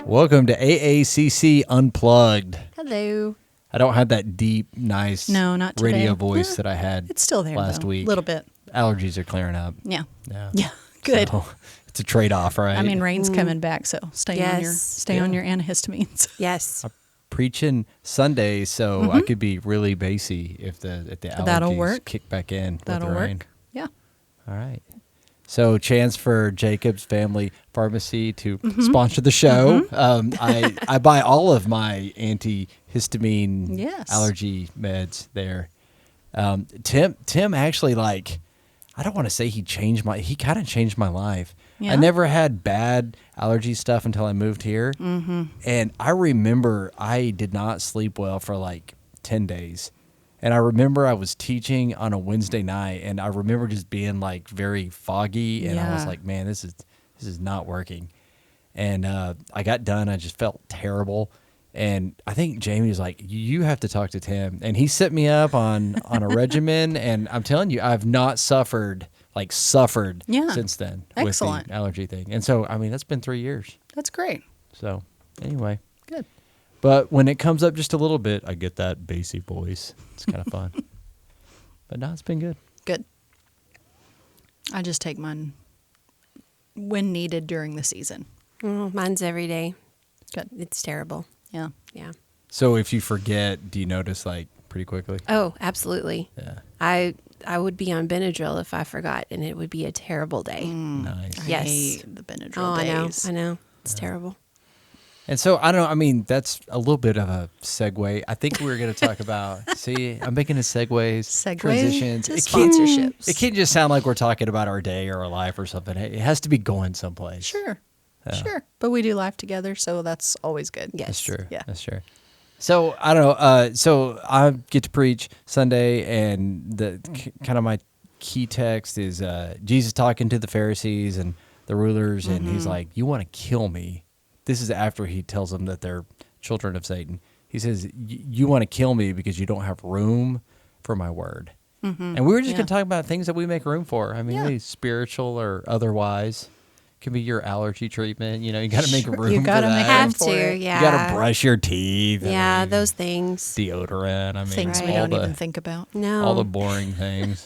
Welcome to AACC Unplugged. Hello. I don't have that deep, nice not today. radio voice that I had It's still there last though. week. A little bit. Allergies are clearing up. Yeah. Yeah. Yeah. Good. So, it's a trade-off, right? I mean, rain's coming back, so stay on your antihistamines. Yes. Preaching Sunday, so I could be really bassy if the That'll allergies work. kick back in That'll with the rain. work. Yeah. All right. So, chance for Jacob's Family Pharmacy to sponsor the show. I buy all of my antihistamine allergy meds there. Tim actually, like, I don't want to say he kind of changed my life. Yeah? I never had bad allergy stuff until I moved here. And I remember I did not sleep well for like 10 days. And I remember I was teaching on a Wednesday night, and I remember just being like very foggy, and I was like, man, this is not working. And I got done. I just felt terrible. And I think Jamie was like, you have to talk to Tim. And he set me up on a regimen, and I'm telling you, I've not suffered since then with the allergy thing. And so, I mean, that's been 3 years. That's great. So anyway. Good. But when it comes up just a little bit, I get that bassy voice. It's kind of fun. But no, it's been good. Good. I just take mine when needed during the season. Oh, mine's every day. Good. It's terrible. Yeah. Yeah. So if you forget, do you notice like pretty quickly? Oh, absolutely. Yeah. I would be on Benadryl if I forgot, and it would be a terrible day. Nice. I Yes. hate the Benadryl days. I know. It's terrible. And so I don't know. I mean, that's a little bit of a segue. I think we were going to talk about. See, I'm making a segues, transitions. To sponsorships. It can't just sound like we're talking about our day or our life or something. It has to be going someplace. Sure. Sure. But we do life together, so that's always good. Yes. That's true. Yeah. That's true. So I don't know. So I get to preach Sunday, and the kind of my key text is Jesus talking to the Pharisees and the rulers, and he's like, "You want to kill me?" This is after he tells them that they're children of Satan. He says, "You want to kill me because you don't have room for my word." And we were just going to talk about things that we make room for. I mean, maybe spiritual or otherwise. Could be your allergy treatment. You know, you got to make room You for gotta that. make Have room for to, it. yeah. You got to brush your teeth. Yeah, I mean, those things. deodorant. I mean, Things we all don't even think about. No. all the boring things,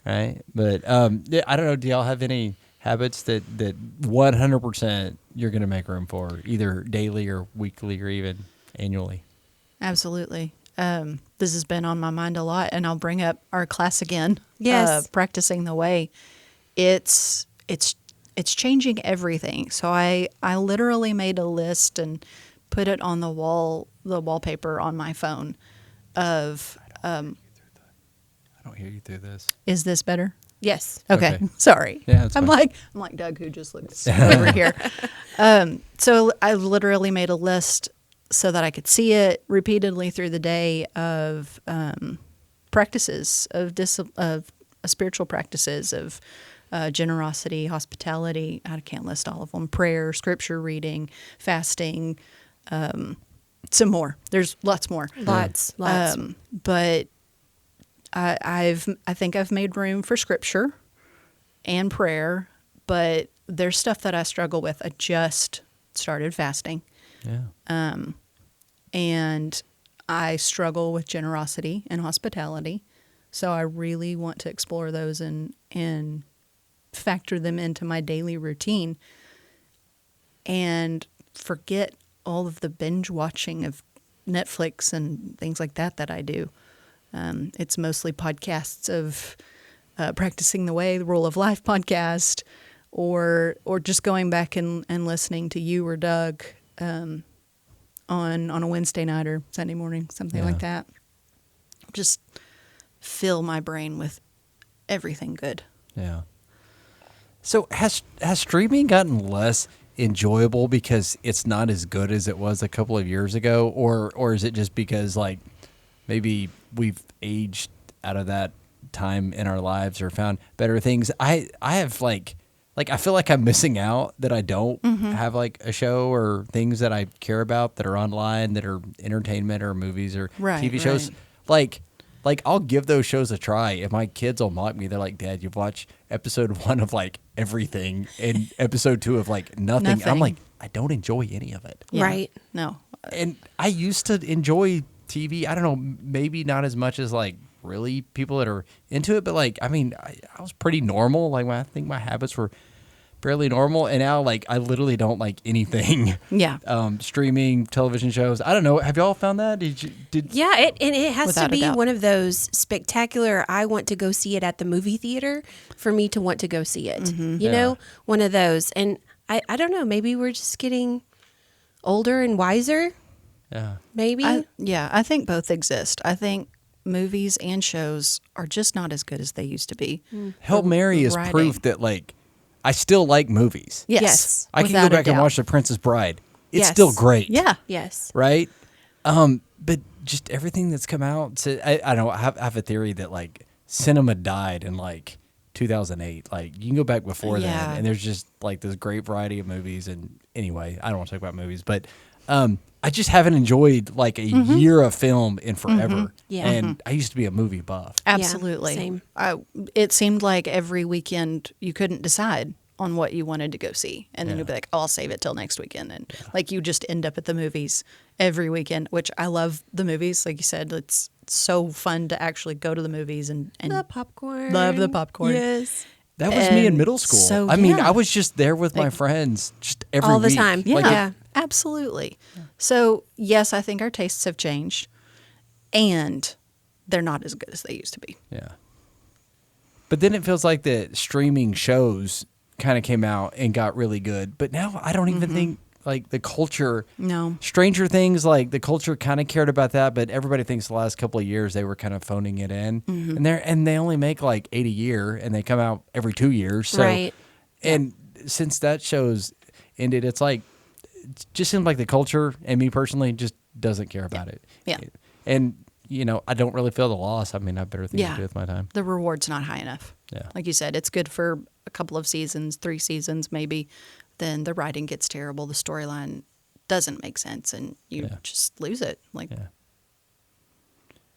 right? But yeah, I don't know. Do y'all have any habits that 100% you're going to make room for, either daily or weekly or even annually? Absolutely. This has been on my mind a lot, and I'll bring up our class again. Yes. Practicing the way. It's changing everything. So I literally made a list and put it on the wallpaper on my phone of, I don't hear you through this. is this better? Yes. Okay. Okay. Sorry. Yeah, that's I'm fine. like Doug who just looks over here. So I literally made a list so that I could see it repeatedly through the day of practices of spiritual practices of generosity, hospitality. I can't list all of them. Prayer, scripture reading, fasting, some more. There's lots more. Lots. But I think I've made room for scripture and prayer, but there's stuff that I struggle with. I just started fasting. Yeah. And I struggle with generosity and hospitality. So I really want to explore those and factor them into my daily routine and forget all of the binge watching of Netflix and things like that I do. It's mostly podcasts of Practicing the Way, the Rule of Life podcast, or just going back and listening to you or Doug on a Wednesday night or Sunday morning, something like that. Just fill my brain with everything good. Yeah. So has streaming gotten less enjoyable because it's not as good as it was a couple of years ago, or is it just because like maybe we've aged out of that time in our lives or found better things? I have like I feel like I'm missing out that I don't have like a show or things that I care about that are online that are entertainment or movies or TV shows. Like I'll give those shows a try. If my kids will mock me, they're like, "Dad, you've watched episode 1 of like everything and episode 2 of like nothing." I'm like, I don't enjoy any of it. Yeah. Right. No. And I used to enjoy TV. I don't know, maybe not as much as like really people that are into it, but like, I mean, I was pretty normal. Like I think my habits were fairly normal, and now like I literally don't like anything. Yeah. Streaming, television shows. I don't know. Have y'all found that? Yeah, it has Without to a be doubt. one of those spectacular, I want to go see it at the movie theater for me to want to go see it. You know, one of those. And I don't know, maybe we're just getting older and wiser. Yeah. Maybe. I think both exist. I think movies and shows are just not as good as they used to be. Hail Mary is writing. proof that like I still like movies. Yes. I can without go a back and doubt. watch The Princess Bride. It's Yes. still great. Yeah. Yes. Right? But just everything that's come out. I don't know. I have a theory that like cinema died in like 2008. Like you can go back before Yeah. then, and there's just like this great variety of movies. And anyway, I don't want to talk about movies, but I just haven't enjoyed like a year of film in forever. Yeah. And I used to be a movie buff. Absolutely. same. It seemed like every weekend you couldn't decide on what you wanted to go see. And then you'd be like, oh, I'll save it till next weekend. And like you just end up at the movies every weekend, which I love the movies. Like you said, it's so fun to actually go to the movies and The popcorn. love the popcorn. Yes. That was me in And middle school. so, I mean, yeah. I was just there with my friends just every All the week. time. Yeah, Like, Yeah. absolutely. So, yes, I think our tastes have changed and they're not as good as they used to be. Yeah. But then it feels like the streaming shows kind of came out and got really good. But now I don't even think like the culture. No. Stranger Things, like the culture kind of cared about that, but everybody thinks the last couple of years they were kind of phoning it in. And they only make like 8 a year and they come out every 2 years. So, Right. And since that show's ended, it's like, it just seems like the culture and me personally just doesn't care about it. Yeah. And, you know, I don't really feel the loss. I mean, I have better things Yeah. to do with my time. The reward's not high enough. Yeah. Like you said, it's good for a couple of seasons, 3 seasons maybe. Then the writing gets terrible. The storyline doesn't make sense and you just lose it. Like, Yeah.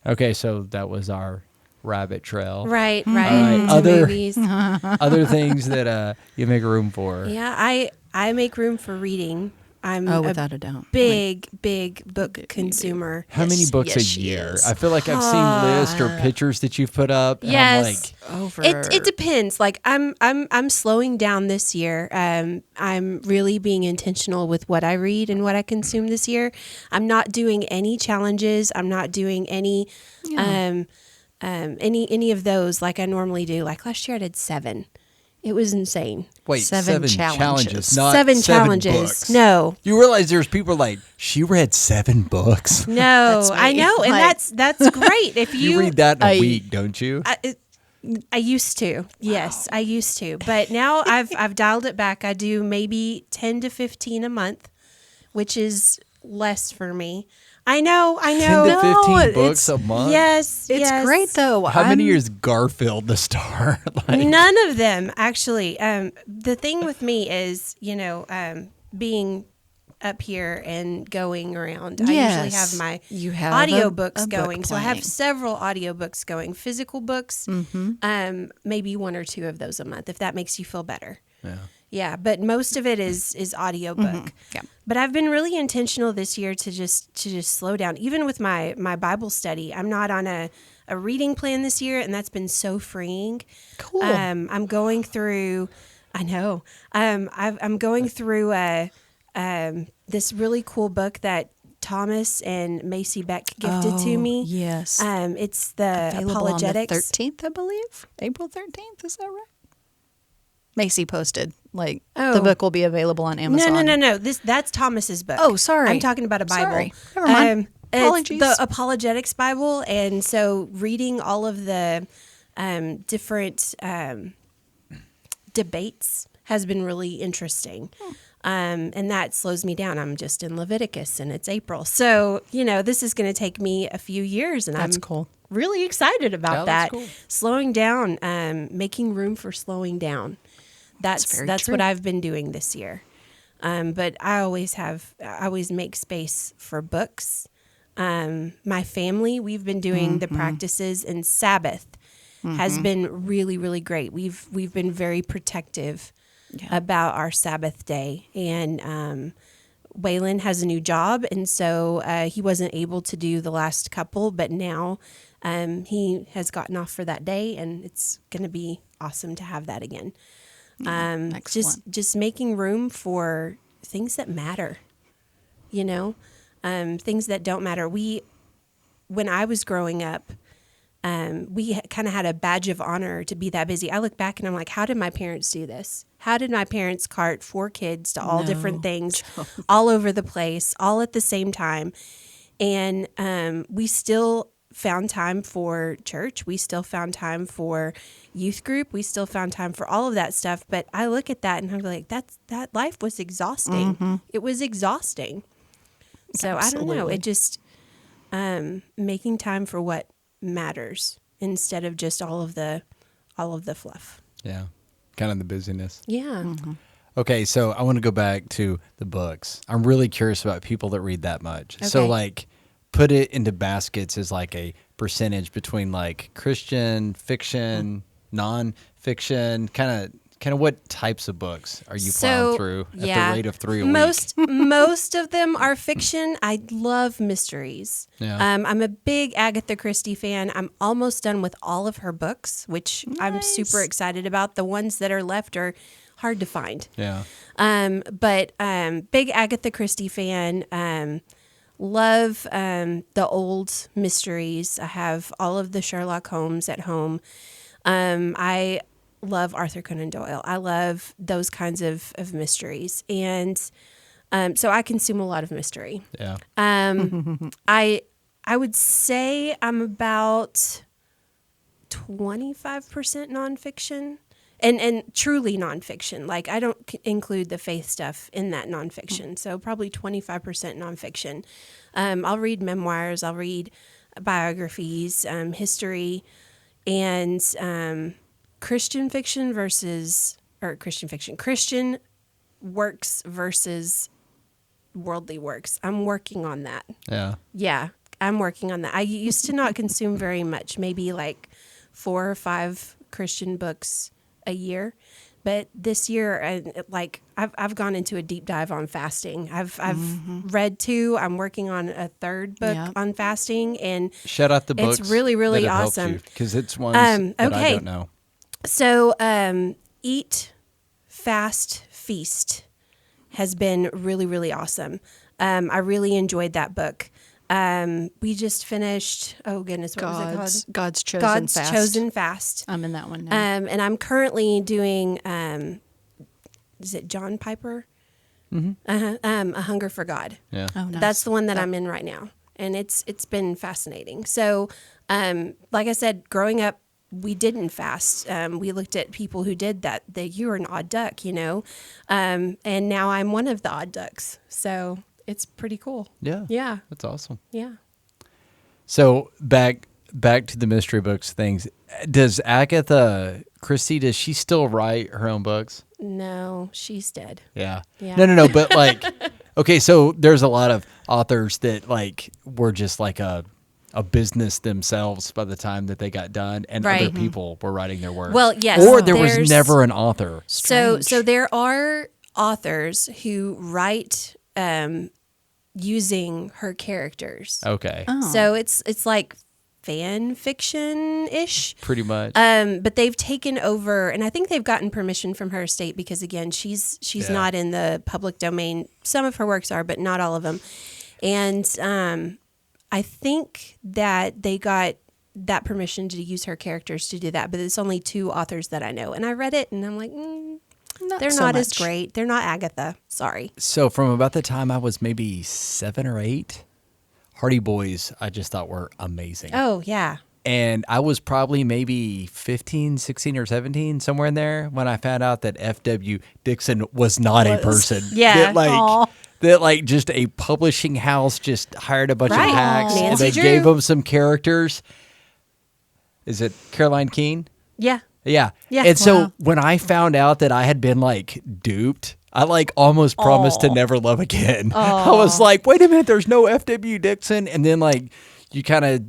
Okay, so that was our rabbit trail. Right. All Right. right, To other- movies. Other things that you make room for. Yeah. I make room for reading. I'm without a doubt. big book consumer. How many Yes, books yes, a she year? is. I feel like I've seen lists or pictures that you've put up. And I'm Yes. like, Over. It depends. Like I'm slowing down this year. I'm really being intentional with what I read and what I consume this year. I'm not doing any challenges. I'm not doing any any of those like I normally do. Like last year I did 7. It was insane. wait, 7 challenges. not 7 7 challenges. books. No. You realize there's people like, she read 7 books. No, That's me. I know, and Like- that's great. If You you, read that in a I- week, don't you? I used to. Yes, I used to. But now I've dialed it back. I do maybe 10 to 15 a month, which is less for me. I know. 10 to 15 No, books a month? Yes, It's yes. great though. How many is Garfield the star? Like, None of them actually. The thing with me is, being up here and going around. I usually Yes. have my You have audiobooks a book going. So I have playing. several audiobooks going, physical books, maybe 1 or 2 of those a month, if that makes you feel better. Yeah. Yeah, but most of it is audiobook. Yeah. But I've been really intentional this year to just slow down. Even with my Bible study, I'm not on a reading plan this year, and that's been so freeing. Cool. I'm going through. I know. I'm going through this really cool book that Thomas and Macy Beck gifted to me. Yes. It's the Available Apologetics. on the 13th, I believe. April 13th, is that right? Macy posted, the book will be available on Amazon. No. That's Thomas's book. Oh, sorry. I'm talking about a Bible. Sorry. Never mind. Apologies. It's the Apologetics Bible, and so reading all of the different debates has been really interesting. And that slows me down. I'm just in Leviticus, and it's April, so this is going to take me a few years, and That's I'm cool. really excited about Yeah, that. that's cool. Slowing down, making room for slowing down. very That's true. what I've been doing this year. But I always make space for books. My family, we've been doing the practices, and Sabbath has been really, really great. We've been very protective about our Sabbath day. And Waylon has a new job, and so he wasn't able to do the last couple, but now he has gotten off for that day, and it's going to be awesome to have that again. Just making room for things that matter, things that don't matter. When I was growing up, we kind of had a badge of honor to be that busy. I look back and I'm like, how did my parents do this? How did my parents cart 4 kids to all different things, all over the place, all at the same time? And we still found time for church. We still found time for youth group. We still found time for all of that stuff. But I look at that and I'm like, that life was exhausting. Mm-hmm. It was exhausting. So Absolutely. I don't know. It just making time for what matters instead of just all of the fluff. Yeah. Kind of the busyness. Yeah. Mm-hmm. Okay, so I want to go back to the books. I'm really curious about people that read that much. Okay. So like put it into baskets as like a percentage between like Christian, fiction, non-fiction, kind of what types of books are you plowing through at the rate of 3 a week? Most of them are fiction. I love mysteries. Yeah. I'm a big Agatha Christie fan. I'm almost done with all of her books, which I'm super excited about. The ones that are left are hard to find. Yeah. But big Agatha Christie fan. Love the old mysteries. I have all of the Sherlock Holmes at home. I love Arthur Conan Doyle. I love those kinds of mysteries. And so I consume a lot of mystery. Yeah. I would say I'm about 25% nonfiction and truly nonfiction. Like I don't include the faith stuff in that nonfiction. So probably 25% nonfiction. I'll read memoirs. I'll read biographies, history, and Christian works versus worldly works. I'm working on that. Yeah. Yeah, I'm working on that. I used to not consume very much, maybe like 4 or 5 Christian books a year. But this year, I've gone into a deep dive on fasting. I've read 2. I'm working on a 3rd book on fasting, and shout out the books. It's really, really awesome because it's ones that I don't know. So, Eat, Fast, Feast has been really, really awesome. I really enjoyed that book. We just finished, what was it called? God's Chosen Fast. I'm in that one now. And I'm currently doing, is it John Piper? Mm-hmm. A Hunger for God. Yeah. Oh, nice. That's the one that I'm in right now. And it's been fascinating. So, like I said, growing up, we didn't fast. We looked at people who did that you were an odd duck, and now I'm one of the odd ducks. So it's pretty cool. Yeah. Yeah. That's awesome. Yeah. So back to the mystery books things. Does Agatha Christie, does she still write her own books? No, she's dead. Yeah. No. But like, okay, so there's a lot of authors that like were just like a business themselves by the time that they got done, and other people were writing their work. Well, yes. Or there was never an author. So there are authors who write using her characters. Okay. Oh. So it's like fan fiction-ish. Pretty much. But they've taken over, and I think they've gotten permission from her estate because, again, she's not in the public domain. Some of her works are, but not all of them. And I think that they got that permission to use her characters to do that, but it's only 2 authors that I know. And I read it, and I'm like, they're not as great. They're not Agatha. Sorry. So from about the time I was maybe 7 or 8, Hardy Boys I just thought were amazing. Oh, yeah. And I was probably maybe 15, 16, or 17, somewhere in there, when I found out that F.W. Dixon was not a person. Yeah. That just a publishing house just hired a bunch of hacks, and they Drew. gave them some characters. Is it Caroline Keene? Yeah. Yeah. Yeah. And so when I found out that I had been duped, I almost promised to never love again. I was like, wait a minute, there's no F.W. Dixon. And then you kind of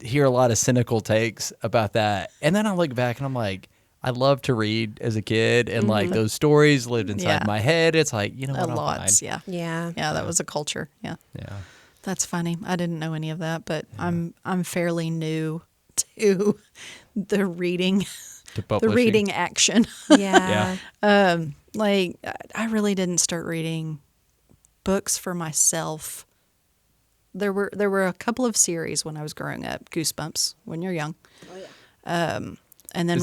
hear a lot of cynical takes about that. And then I look back and I'm like, I loved to read as a kid, and like those stories lived inside my head. It's like, you know what, Lots, fine. Yeah. Yeah, that was a culture. Yeah. Yeah. That's funny. I didn't know any of that, but I'm fairly new to the reading To the publishing. reading action. Yeah. Like I really didn't start reading books for myself. There were a couple of series when I was growing up. Goosebumps when you're young. Oh yeah. And then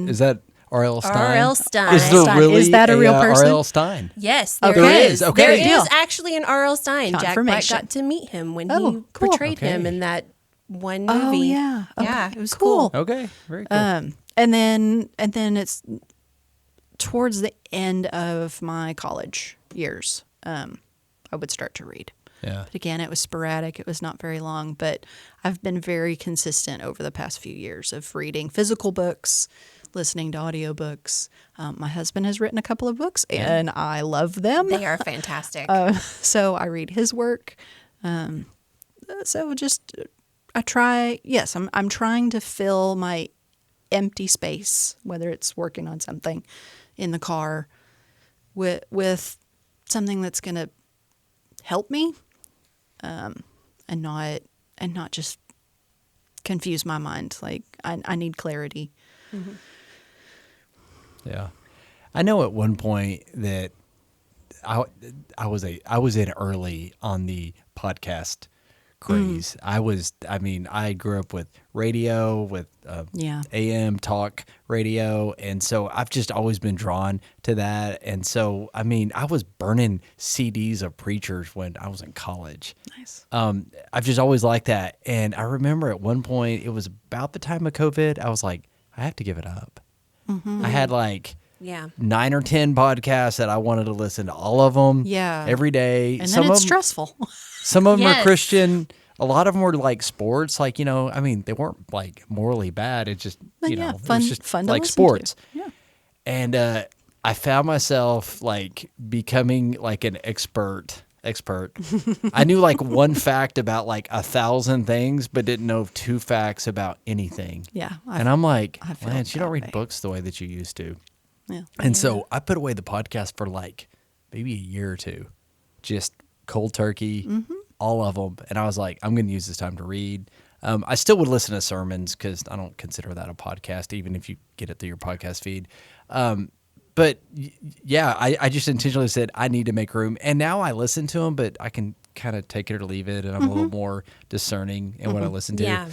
Is that R.L. Stein? R.L. Stein. Is there really Is that a real person? R.L. Stein? Yes, Okay. there There is. is, okay. There Good is deal. actually an R.L. Stein. Jack Black Confirmation. got to meet him when Oh, he cool. portrayed him Okay. in that one movie. Oh yeah. Okay. Yeah, it was Cool. cool. Okay, very cool. And then it's towards the end of my college years. I would start to read. Yeah. But again, it was sporadic. It was not very long, but I've been very consistent over the past few years of reading physical books, listening to audiobooks. My husband has written a couple of books, and I love them. They are fantastic. So I read his work. So just I try. Yes, I'm trying to fill my empty space, whether it's working on something in the car, with something that's going to help me, and not just confuse my mind. Like I need clarity. Yeah. I know at one point that I was in early on the podcast craze. I grew up with radio, with AM talk radio, and so I've just always been drawn to that. And so I was burning CDs of preachers when I was in college. Nice. I've just always liked that. And I remember at one point, it was about the time of COVID, I was like, I have to give it up. I had like 9 or 10 podcasts that I wanted to listen to all of them every day. And then it's stressful. Some of them are Yes. Christian. A lot of them were like sports. Like, they weren't like morally bad. It's just, But it fun, was just fun to like listen sports. to. Yeah. And I found myself like becoming like an expert. I knew like one fact about like 1,000 things, but didn't know 2 facts about anything. Yeah. And I'm like, I feel Lance, you that don't read way. books the way that you used to. Yeah. And so I put away the podcast for like maybe a year or 2, just cold turkey, all of them. And I was like, I'm going to use this time to read. I still would listen to sermons because I don't consider that a podcast, even if you get it through your podcast feed. But yeah, I just intentionally said I need to make room. And now I listen to them, but I can kind of take it or leave it. And I'm a little more discerning in what I listen to. Yeah.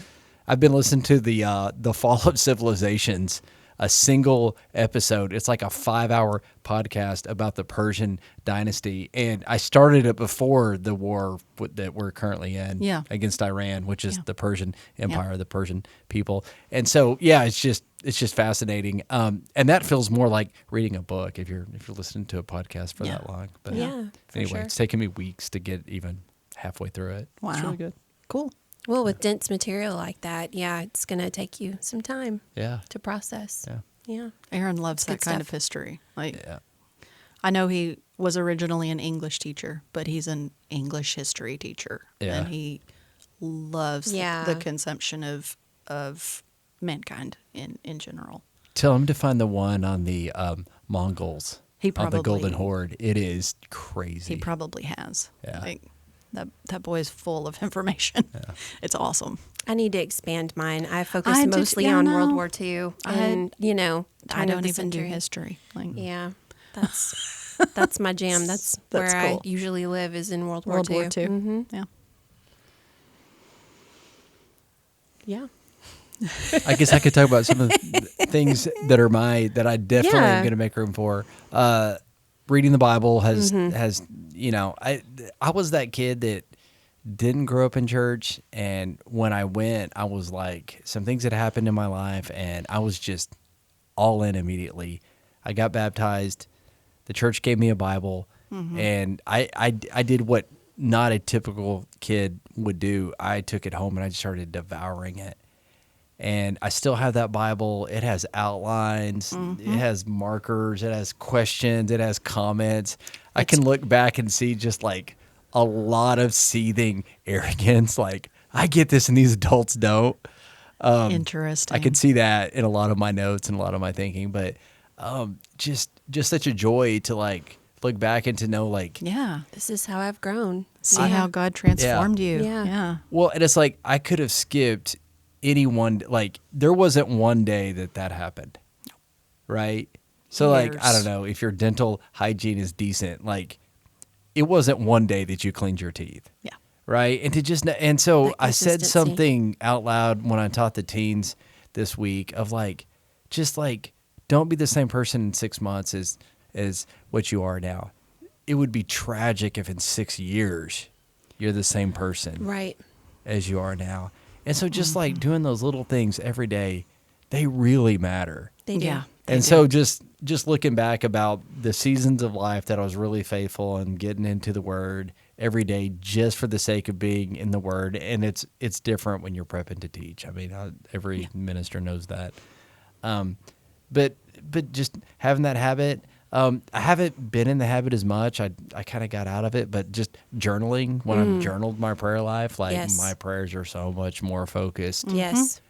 I've been listening to the Fall of Civilizations, a single episode. It's like a 5-hour podcast about the Persian dynasty. And I started it before the war that we're currently in against Iran, which is the Persian Empire, the Persian people. And so, it's just fascinating. And that feels more like reading a book if you're listening to a podcast for that long. But for anyway, sure. it's taken me weeks to get even halfway through it. Wow. It's really good. Cool. Well, with dense material like that, it's going to take you some time Yeah. to process. Yeah. Aaron loves that good kind stuff. of history. Like, Yeah. I know he was originally an English teacher, but he's an English history teacher, Yeah. and he loves the consumption of mankind in general. Tell him to find the one on the Mongols. He on the Golden probably- Horde. It is crazy. He probably has. Yeah. Like, that boy is full of information. It's awesome. I need to expand mine. I focus I did- mostly yeah, on no. World War II and, I turn of don't the even do century. history. Like, Yeah, that's my jam. That's where I cool. usually live is in World War World II. War II. Mm-hmm. Yeah. Yeah. I guess I could talk about some of the things that are that I definitely am Yeah. going to make room for. Reading the Bible has I was that kid that didn't grow up in church, and when I went, I was like, some things had happened in my life, and I was just all in immediately. I got baptized. The church gave me a Bible, and I did what not a typical kid would do. I took it home and I just started devouring it. And I still have that Bible. It has outlines. It has markers. It has questions. It has comments. I can look back and see just like a lot of seething arrogance. Like, I get this and these adults don't. Interesting. I could see that in a lot of my notes and a lot of my thinking, but just such a joy to like look back and to know like, Yeah. This is how I've grown. See how God transformed you. Yeah. Yeah. well, and it's like I could have skipped any one, like there wasn't one day that happened, right? So like, I don't Years. know, if your dental hygiene is decent, like it wasn't one day that you cleaned your teeth. Yeah. Right. And to just, and so That I said consistency. something out loud when I taught the teens this week of like, just like, don't be the same person in 6 months as what you are now. It would be tragic if in 6 years you're the same person Right. as you are now. And so just like doing those little things every day, they really matter. They do. Yeah. And so just looking back about the seasons of life that I was really faithful and getting into the Word every day just for the sake of being in the Word. And it's different when you're prepping to teach. I mean, every minister knows that. But just having that habit, I haven't been in the habit as much. I kind of got out of it, but just journaling when I've journaled my prayer life, like Yes. my prayers are so much more focused. Yes.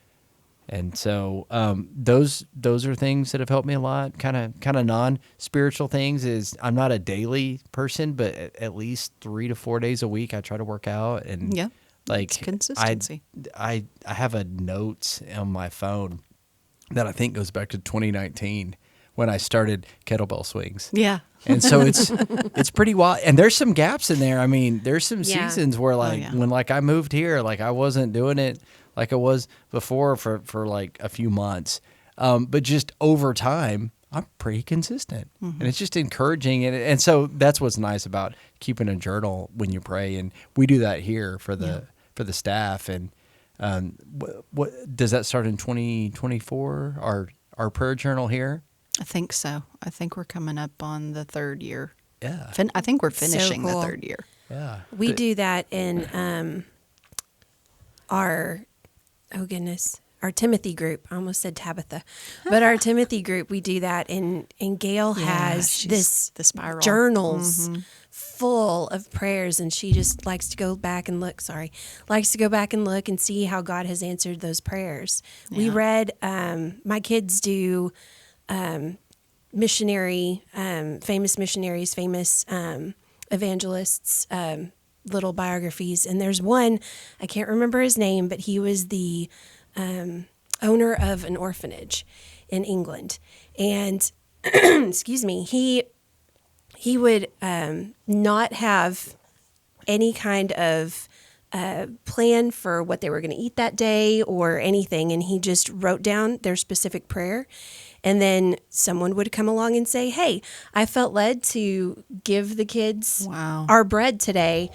And so those are things that have helped me a lot. Kind of non-spiritual things is I'm not a daily person, but at least 3 to 4 days a week I try to work out. And Yeah. like It's consistency. I have a notes on my phone that I think goes back to 2019 when I started kettlebell swings. Yeah. And so it's pretty wild. And there's some gaps in there. I mean, there's some Yeah. seasons where like yeah. when like I moved here, like I wasn't doing it like I was before for like a few months. But just over time, I'm pretty consistent. And it's just encouraging. And so that's what's nice about keeping a journal when you pray. And we do that here for the staff. And what does that start in 2024? Our prayer journal here? I think so. I think we're coming up on the 3rd year. Yeah. I think we're finishing cool. the 3rd year. Yeah. We But- do that in our, oh goodness, our Timothy group. I almost said Tabitha, but our Timothy group, we do that. And Gail has she's the spiral. journals full of prayers, and she just likes to go back and look, likes to go back and look and see how God has answered those prayers. We Yeah. read, my kids do missionary, famous missionaries, famous evangelists, little biographies. And there's one, I can't remember his name, but he was the owner of an orphanage in England. And excuse me, he would not have any kind of plan for what they were going to eat that day or anything. And he just wrote down their specific prayer. And then someone would come along and say, hey, I felt led to give the kids Wow. our bread today.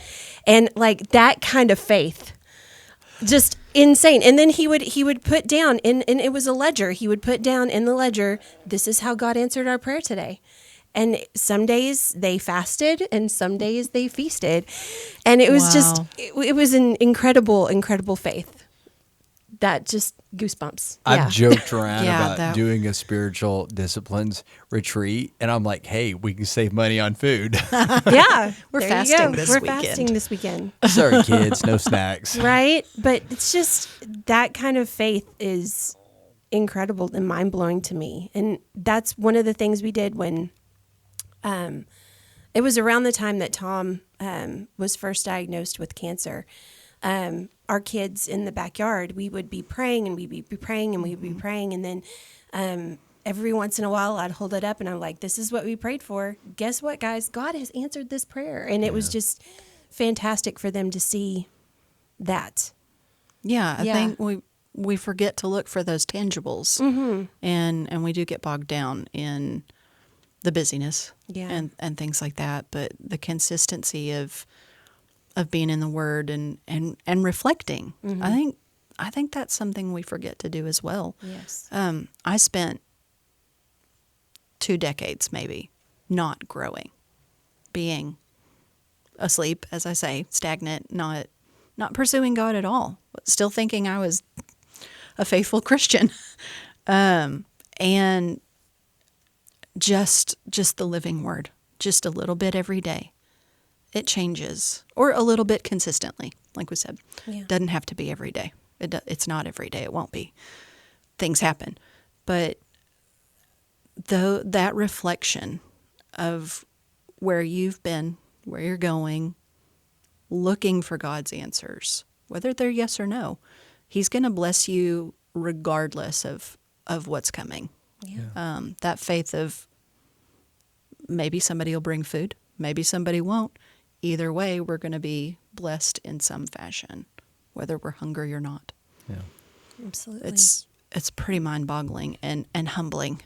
And like that kind of faith, just insane. And then he would put down, and it was a ledger. He would put down in the ledger, this is how God answered our prayer today. And some days they fasted and some days they feasted. And it was just, Wow. it was an incredible, incredible faith. That just goosebumps. I've Yeah. joked around Yeah, about that- doing a spiritual disciplines retreat, and I'm like, hey, we can save money on food. Yeah. We're there you fasting go. this We're weekend. fasting this weekend. Sorry, kids, no snacks. Right? But it's just that kind of faith is incredible and mind blowing to me. And that's one of the things we did when it was around the time that Tom was first diagnosed with cancer. Our kids in the backyard, we would be praying and we'd be praying and we'd be praying. And then every once in a while I'd hold it up and I'm like, this is what we prayed for. Guess what, guys? God has answered this prayer. And it was just fantastic for them to see that. Yeah, I Yeah. think we forget to look for those tangibles, and we do get bogged down in the busyness, Yeah. and things like that. But the consistency of being in the Word and reflecting, I think that's something we forget to do as well. Yes. I spent 2 decades maybe not growing, being asleep, as I say, stagnant, not pursuing God at all, but still thinking I was a faithful Christian. And just the living Word, just a little bit every day. It changes, or a little bit consistently, like we said. Yeah. Doesn't have to be every day. It's not every day. It won't be. Things happen. But though that reflection of where you've been, where you're going, looking for God's answers, whether they're yes or no, He's going to bless you regardless of what's coming. Yeah. That faith of maybe somebody will bring food, maybe somebody won't. Either way, we're going to be blessed in some fashion, whether we're hungry or not. Yeah. Absolutely. It's pretty mind-boggling and humbling.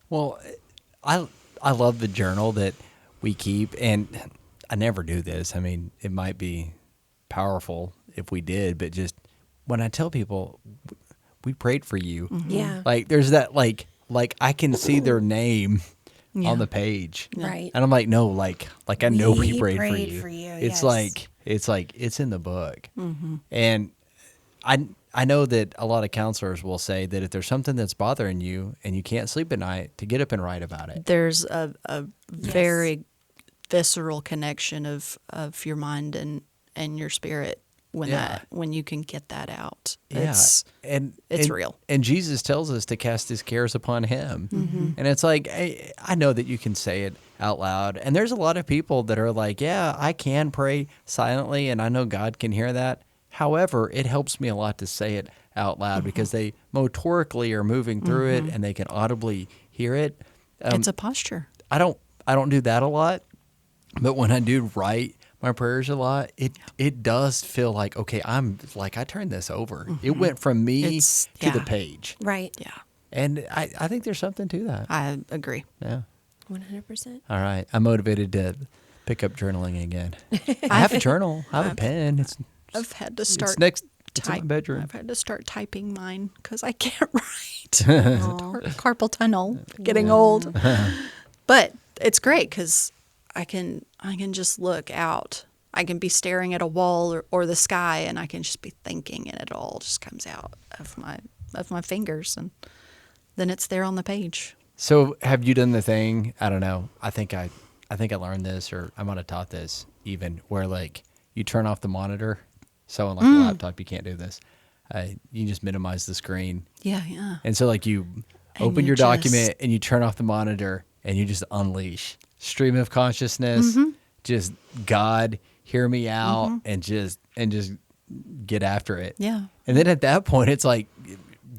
Well, I love the journal that we keep, and I never do this. I mean, it might be powerful if we did, but just when I tell people we prayed for you, Yeah. like there's that like I can see their name Yeah. on the page, Right. and I'm like, no, like I know we prayed for you. It's Yes. like it's in the book, and I know that a lot of counselors will say that if there's something that's bothering you and you can't sleep at night, to get up and write about it. There's a very visceral connection of your mind and your spirit when you can get that out. Yeah, It's and real. And Jesus tells us to cast His cares upon Him, and it's like I know that you can say it out loud, and there's a lot of people that are like, yeah, I can pray silently, and I know God can hear that. However, it helps me a lot to say it out loud because they motorically are moving through it, and they can audibly hear it. It's a posture. I don't do that a lot, but when I do write my prayers a lot, it does feel like, okay, I turned this over. It went from me to the page. Right. Yeah, And I think there's something to that. I agree. Yeah. 100%. All right. I'm motivated to pick up journaling again. I have a journal. I have a pen. I've had to start It's next. It's in my bedroom. I've had to start typing mine because I can't write. Carpal tunnel, getting old. But it's great because I can just look out. I can be staring at a wall or the sky, and I can just be thinking, and it all just comes out of my fingers, and then it's there on the page. So have you done the thing? I don't know. I think I learned this, or I might have taught this even, where like you turn off the monitor. So on like a laptop, you can't do this. You just minimize the screen. Yeah. And so like you open your document and you turn off the monitor and you just unleash stream of consciousness, just God, hear me out, and just get after it. Yeah. And then at that point, it's like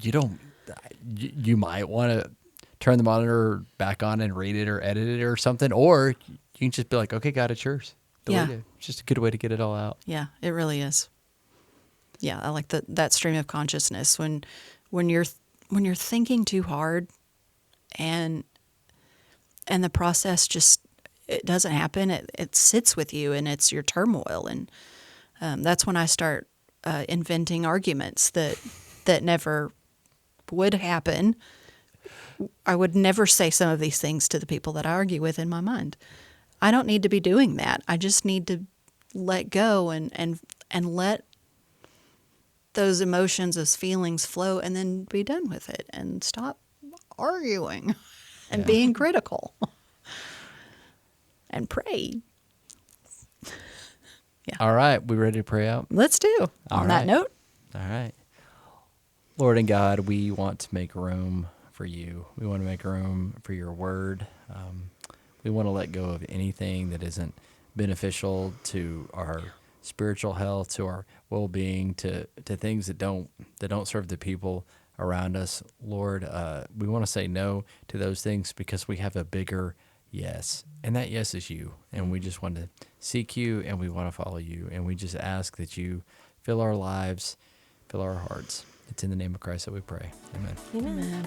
you might want to turn the monitor back on and read it or edit it or something, or you can just be like, okay, God, it's yours. It's just a good way to get it all out. Yeah, it really is. Yeah, I like that stream of consciousness when you're thinking too hard, and the process just it doesn't happen. It sits with you, and it's your turmoil, and that's when I start inventing arguments that never would happen. I would never say some of these things to the people that I argue with in my mind. I don't need to be doing that. I just need to let go and let those emotions, those feelings flow, and then be done with it and stop arguing and being critical and pray. Yeah. All right. We ready to pray out? Let's do. All On that right. note. All right. Lord and God, we want to make room for you. We want to make room for your word. We want to let go of anything that isn't beneficial to our spiritual health, to our well-being, to things that don't serve the people around us. Lord, we want to say no to those things because we have a bigger yes, and that yes is you. And we just want to seek you, and we want to follow you, and we just ask that you fill our lives, fill our hearts. It's in the name of Christ that we pray. Amen. Amen. Amen.